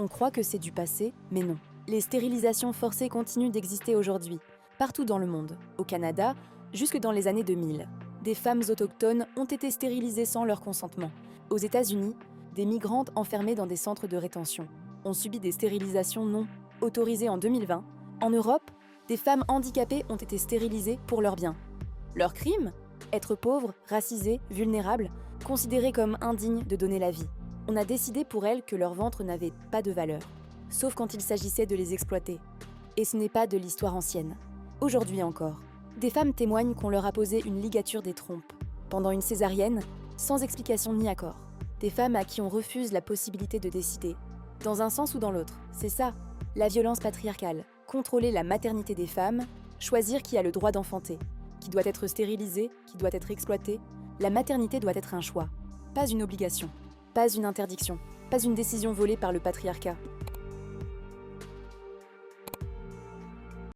On croit que c'est du passé, mais non. Les stérilisations forcées continuent d'exister aujourd'hui, partout dans le monde. Au Canada, jusque dans les années 2000, des femmes autochtones ont été stérilisées sans leur consentement. Aux États-Unis, des migrantes enfermées dans des centres de rétention ont subi des stérilisations non autorisées en 2020. En Europe, des femmes handicapées ont été stérilisées pour leur bien. Leur crime ? Être pauvres, racisées, vulnérables, considérées comme indignes de donner la vie. On a décidé pour elles que leur ventre n'avait pas de valeur, sauf quand il s'agissait de les exploiter. Et ce n'est pas de l'histoire ancienne. Aujourd'hui encore, des femmes témoignent qu'on leur a posé une ligature des trompes, pendant une césarienne, sans explication ni accord. Des femmes à qui on refuse la possibilité de décider, dans un sens ou dans l'autre. C'est ça, la violence patriarcale. Contrôler la maternité des femmes, choisir qui a le droit d'enfanter, qui doit être stérilisé, qui doit être exploité. La maternité doit être un choix, pas une obligation, pas une interdiction, pas une décision volée par le patriarcat.